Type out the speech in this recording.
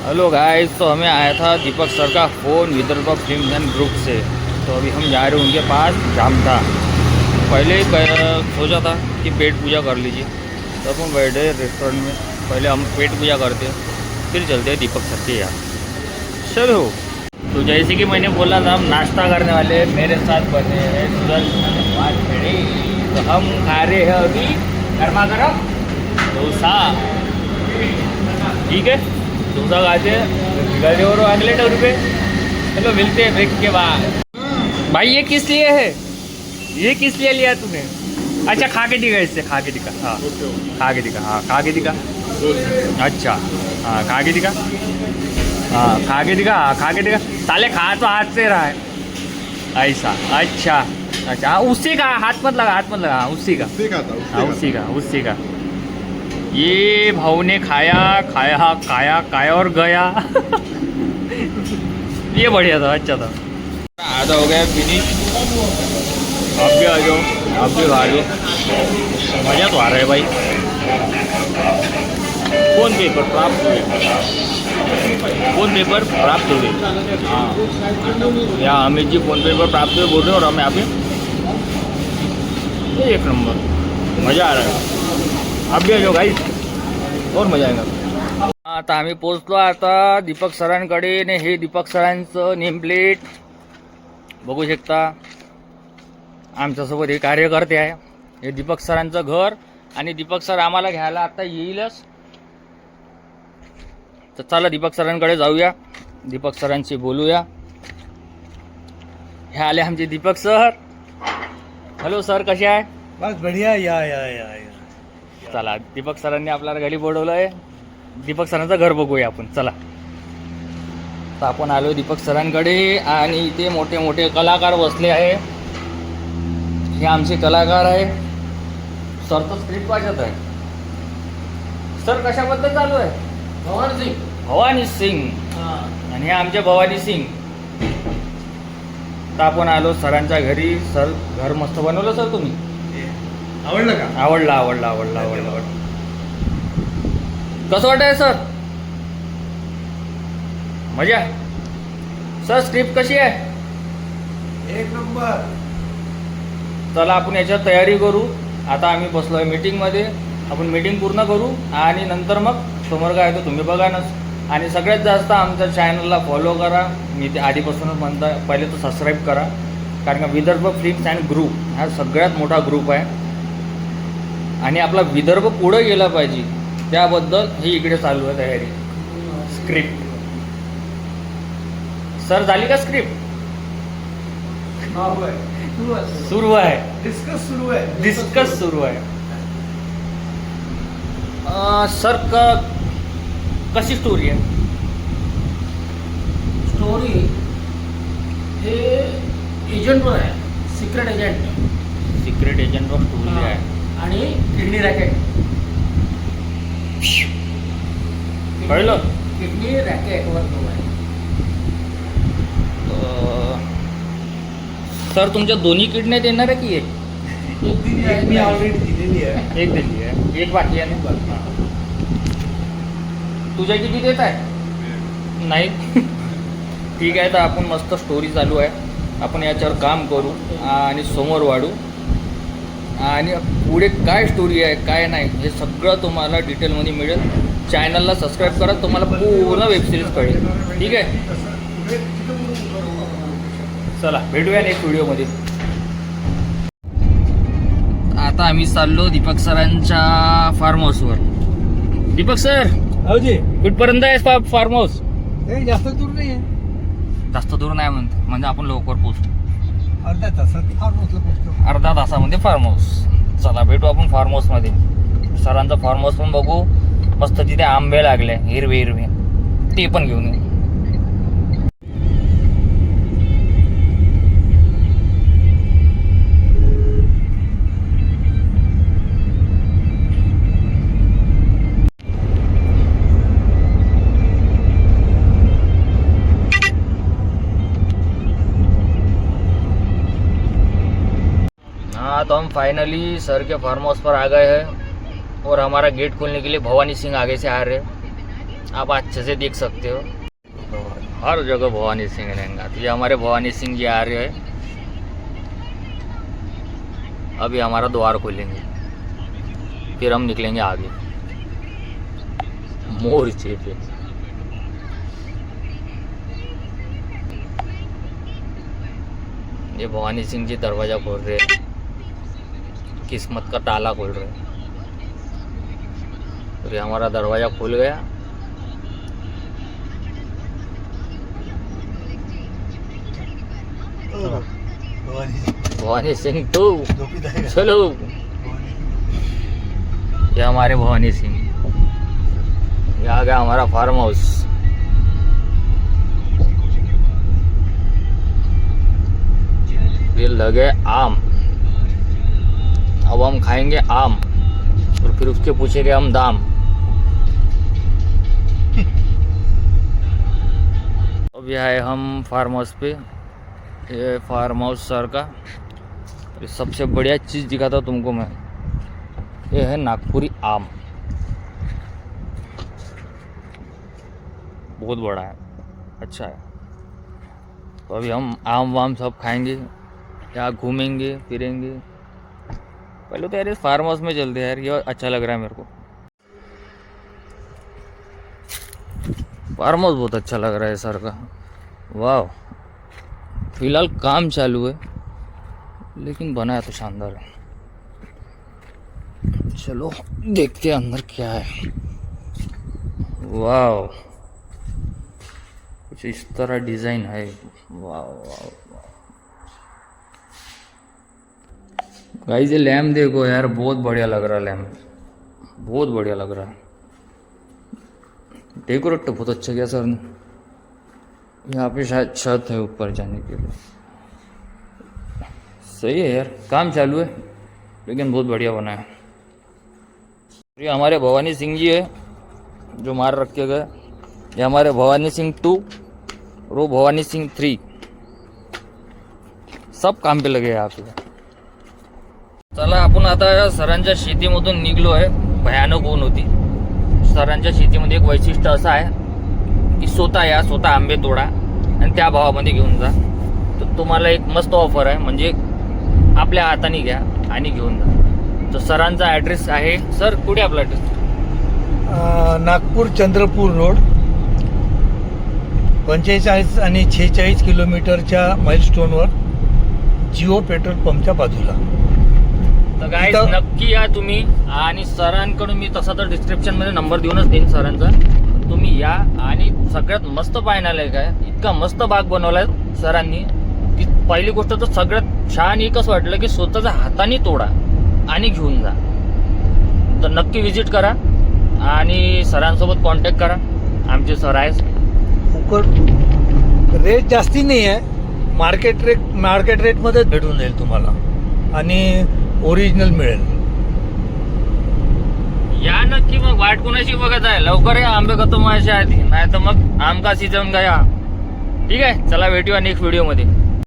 Hello guys, तो हमें आया था दीपक सर का phone Vidarbha film and group से। तो अभी हम जा रहे हैं उनके पास। जाम था, पहले ही सोचा था कि पेट पूजा कर लीजिए, तब हम बैठे रेस्टोरेंट में। पहले हम पेट पूजा करते हैं, फिर चलते हैं दीपक सर के यहाँ। चलो, तो जैसे कि मैंने बोला था, हम नाश्ता करने वाले हैं। मेरे साथ बने हैं तो हम खा रहे हैं अभी गर्मा गर्म डोसा। ठीक है, डोसा खाते हैं, निकलते और अगले रुपये। चलो मिलते हैं ब्रेक के बाद। भाई ये किस लिए है? ये किस लिए लिया तूने? अच्छा, खा के दिखा, इससे खा के दिखा। हाँ, खा के दिखा। हाँ, खा के दिखा। अच्छा, हाँ, खा के दिखा। हाँ, खा के दिखा। हाँ, खा के दिखा। साले खा तो हाथ से रहा है ऐसा। अच्छा अच्छा, हाँ, उसी का। हाथ मत लगा, हाथ मत लगा। हाँ, उसी का। हाँ, उसी का। ये भाव ने खाया खाया खाया खाया और गया। ये बढ़िया था, अच्छा था। आधा हो गया फिनिश। आप भी आ जाओ, आप भी खा लो। मज़ा तो आ रहा है भाई। फ़ोन पेपर प्राप्त हुए, फ़ोन पेपर प्राप्त हुए। हाँ, यहाँ अमित जी फ़ोन पेपर प्राप्त हुए बोल रहे हैं, और हम यहाँ पे एक नंबर मज़ा आ रहा है। आप भी आ जाओ गाइस, और मजा आएगा। आता आम्ही पोचलो आता दीपक सरांकडे, ने हे दीपक सरांचं नेम प्लेट बघू शकता। आमच्यासोबत हे कार्यकर्ते आहे। हे दीपक सरांचं घर, आणि दीपक सर आम्हाला घ्यायला आता येईलच। तर चला दीपक सरांकडे जाऊया, दीपक सरांशी बोलूया। हे आले आमचे दीपक सर। हॅलो सर, कसे आहे? बस बढ़िया। या चला, दीपक सरांनी आपल्याला घरी बोलवलं आहे। दीपक सरांचं घर बघूया आपण, चला। तर आपण आलो दीपक सरांकडे, आणि इथे मोठे मोठे कलाकार बसले आहे। हे आमचे कलाकार आहे। सर तर स्क्रिप्ट वाचत आहे। सर कशाबद्दल चालू आहे? भवानी सिंग। आणि हे आमचे भवानी सिंग। तर आपण आलो सरांच्या घरी। सर, घर मस्त बनवलं सर तुम्ही। आवडलं का? आवडलं। कसं वाटतंय सर? मजा? सर स्क्रिप्ट कशी आहे? एक नंबर। चला, आपण याच्यात तयारी करू। आता आम्ही बसलो आहे मीटिंगमध्ये। आपण मीटिंग पूर्ण करू, आणि नंतर मग समोर काय आहे तो तुम्ही बघा ना। आणि सगळ्यात जास्त आमच्या चॅनलला फॉलो करा। मी ते आधीपासूनच म्हणता, पहिले तर सबस्क्राईब करा, कारण का विदर्भ फिल्म्स अँड ग्रुप हा सगळ्यात मोठा ग्रुप आहे, आणि आपला विदर्भ पुढे गेला पाहिजे, त्याबद्दल ही इकडे चालू आहे तयारी। स्क्रिप्ट सर झाली का? स्क्रिप्ट सुरू आहे, डिस्कस सुरू आहे। सर कशी स्टोरी आहे? स्टोरी हे एजंटवर आहे, सिक्रेट एजंटवर स्टोरी आहे। आणि किडनी रॅकेट। कळलं? किडनी रॅकेटवर तो आहे। सर, तुमच्या दोन्ही किडन्या देणार आहे की एक? मी ऑलरेडी दिलेली आहे। एक दिली आहे, एक बाकी आहे ना। तुझ्या किती देत आहे? नाही। ठीक आहे, तर आपण मस्त स्टोरी चालू आहे, आपण याच्यावर काम करू आणि समोर वाढू। आणि पुढे काय स्टोरी आहे काय नाही हे सगळं तुम्हाला डिटेलमध्ये मिळेल। चॅनलला सबस्क्राईब करा, तुम्हाला पूर्ण वेबसिरीज कळेल। ठीक आहे, चला भेटूया नेक्स्ट व्हिडिओमध्ये। आता आम्ही चाललो दीपक सरांच्या फार्म हाऊसवर। दीपक सर, हो जी। कुठपर्यंत आहे फार्म हाऊस? जास्त दूर नाही आहे। जास्त दूर नाही म्हणजे आपण लवकर पोहोचू। अर्ध्या तासात फार्म हाऊसला पोहोचतो। अर्धा तासामध्ये फार्म हाऊस। चला भेटू आपण फार्म हाऊसमध्ये। सरांचा फार्म हाऊस पण बघू। मस्त तिथे आंबे लागले हिरवे हिरवे, ते पण घेऊन येऊ। तो हम फाइनली सर के फार्म हाउस पर आ गए हैं, और हमारा गेट खोलने के लिए भवानी सिंह आगे से आ रहे हैं। आप अच्छे से देख सकते हो, हर जगह भवानी सिंह रहेगा। तो ये हमारे भवानी सिंह जी आ रहे हैं, अभी हमारा द्वार खोलेंगे, फिर हम निकलेंगे आगे मोर्चे पे। ये भवानी सिंह जी दरवाजा खोल रहे हैं, किस्मत का ताला खोल रहे हैं। और ये हमारा दरवाजा खुल गया। भवानी सिंह तो चलो, ये हमारे भवानी सिंह, ये आ गया हमारा फार्म हाउस। ये लगे आम, अब हम खाएंगे आम और फिर उसके पूछेंगे हम दाम। अब यह है हम फार्म हाउस पे, ये फार्म हाउस सर का। ये सबसे बढ़िया चीज़ दिखाता हूँ तुमको मैं, ये है नागपुरी आम, बहुत बड़ा है, अच्छा है। तो अभी हम आम वाम सब खाएंगे, यहाँ घूमेंगे फिरेंगे। पहले तो यार इस फार्म हाउस में चलते हैं यार, ये अच्छा लग रहा है मेरे को। फार्म हाउस बहुत अच्छा लग रहा है सर का, वाह। फिलहाल काम चालू है, लेकिन बनाया तो शानदार है। चलो देखते हैं अंदर क्या है। वाह, कुछ इस तरह डिजाइन है, वाह वाह। गाइस ये लैम्प देखो यार, बहुत बढ़िया लग रहा है लैम्प, बहुत बढ़िया लग रहा है। डेकोरेट तो बहुत अच्छा किया सर ने। यहाँ पे शायद छत है ऊपर जाने के लिए, सही है यार, काम चालू है लेकिन बहुत बढ़िया बना है। ये हमारे भवानी सिंह जी है जो मार रखे गए, ये हमारे भवानी सिंह 2 और वो भवानी सिंह 3 सब काम पे लगे यहाँ पे। चला आपण आता सरांच्या शेतीमधून निघलो आहे। भयानक ऊन होती। सरांच्या शेतीमध्ये एक वैशिष्ट्य असं आहे की स्वतः आंबे तोडा आणि त्या भावामध्ये घेऊन जा। तर तुम्हाला एक मस्त ऑफर आहे, म्हणजे आपल्या हाताने घ्या आणि घेऊन जा। तर सरांचा ॲड्रेस आहे, सर कुठे आपला ॲड्रेस? नागपूर चंद्रपूर रोड 45 आणि 46 किलोमीटरच्या माइलस्टोनवर जिओ पेट्रोल पंपच्या बाजूला। तर गाईज नक्की या तुम्ही, आणि सरांकडून मी तसा तर डिस्क्रिप्शन मध्ये नंबर देऊनच देईन सरांचा, तुम्ही या। आणि सगळ्यात मस्त पाहण्यालायक आहे, इतका मस्त बाग बनवलाय सरांनी की पहिली गोष्ट तर सगळ्यात छान एकच वाटलं की स्वतःच्या हाताने तोडा आणि घेऊन जा। तर नक्की विजिट करा आणि सरांसोबत कॉन्टॅक्ट करा, आमचे सर आहेत। रेट जास्ती नाही आहे, मार्केट रेटमध्ये भेटून जाईल तुम्हाला आणि ओरिजिनल मिळेल। या नक्की, मग वाट कोणाशी बघत आहे, लवकर या, आंबे खतम व्हायच्या आधी, नाही तर मग आम का सीझन गया। ठीक आहे, चला भेटूया नेक्स्ट व्हिडिओ मध्ये।